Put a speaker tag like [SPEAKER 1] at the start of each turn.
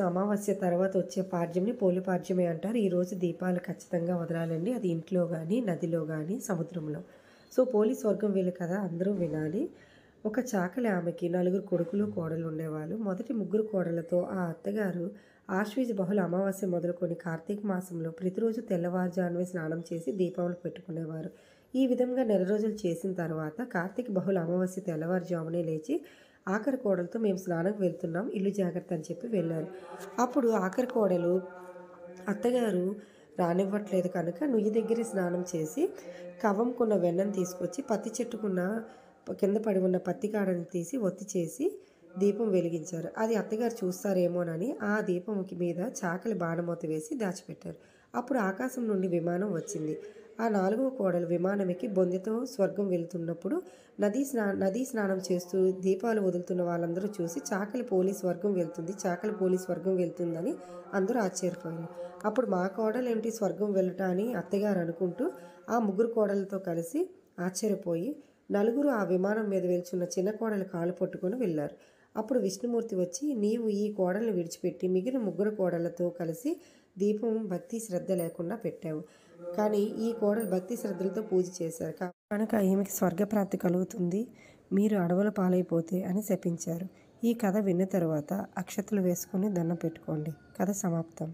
[SPEAKER 1] అమావాస్య తర్వాత వచ్చే పాడ్యంని పోలి పాడ్యమే అంటారు. ఈరోజు దీపాలు ఖచ్చితంగా వదలాలండి. అది ఇంట్లో కానీ, నదిలో కానీ, సముద్రంలో. సో పోలి స్వర్గం వీళ్ళు కదా, అందరూ వినాలి. ఒక చాకలి ఆమెకి 4 కొడుకులు, కోడలు ఉండేవాళ్ళు. మొదటి 3 కోడలతో ఆ అత్తగారు ఆశ్వీజ బహుళ అమావాస్య మొదలుకొని కార్తీక మాసంలో ప్రతిరోజు తెల్లవారుజామునే స్నానం చేసి దీపాలు పెట్టుకునేవారు. ఈ విధంగా నెల రోజులు చేసిన తర్వాత కార్తీక బహుళ అమావాస్య తెల్లవారుజామునే లేచి ఆఖరి కోడలతో మేము స్నానంకి వెళ్తున్నాం, ఇల్లు జాగ్రత్త అని చెప్పి వెళ్ళారు. అప్పుడు ఆఖరి కోడలు అత్తగారు రానివ్వట్లేదు కనుక నుయ్యి దగ్గరే స్నానం చేసి కవ్వంకున్న వెన్నను తీసుకొచ్చి పత్తి చెట్టుకున్న కింద పడి ఉన్న పత్తి కాడని తీసి ఒత్తి చేసి దీపం వెలిగించారు. అది అత్తగారు చూస్తారేమోనని ఆ దీపంకి మీద చాకలి బాణమూత వేసి దాచిపెట్టారు. అప్పుడు ఆకాశం నుండి విమానం వచ్చింది. ఆ 4వ కోడలు విమానం ఎక్కి బొందెతో స్వర్గం వెళ్తున్నప్పుడు నదీ స్నానం చేస్తూ దీపాలు వదులుతున్న వాళ్ళందరూ చూసి చాకలి పోలి స్వర్గం వెళ్తుంది, చాకలి పోలి స్వర్గం వెళ్తుందని అందరూ ఆశ్చర్యపోయారు. అప్పుడు మా కోడలు ఏంటి స్వర్గం వెళ్ళటా అని అత్తగారు అనుకుంటూ ఆ 3 కోడలతో కలిసి ఆశ్చర్యపోయి నలుగురు ఆ విమానం మీద వెళ్తున్న చిన్న కోడలు కాలు పట్టుకొని వెళ్ళారు. అప్పుడు విష్ణుమూర్తి వచ్చి నీవు ఈ కోడల్ని విడిచిపెట్టి మిగిలిన 3 కోడలతో కలిసి దీపం భక్తి శ్రద్ధ లేకుండా పెట్టావు. కానీ ఈ కోడలు భక్తి శ్రద్ధలతో పూజ చేశారు కనుక ఈమెకి స్వర్గప్రాప్తి కలుగుతుంది, మీరు అడవుల పాలైపోతే అని శపించారు. ఈ కథ విన్న తర్వాత అక్షతలు వేసుకొని దండం పెట్టుకోండి. కథ సమాప్తం.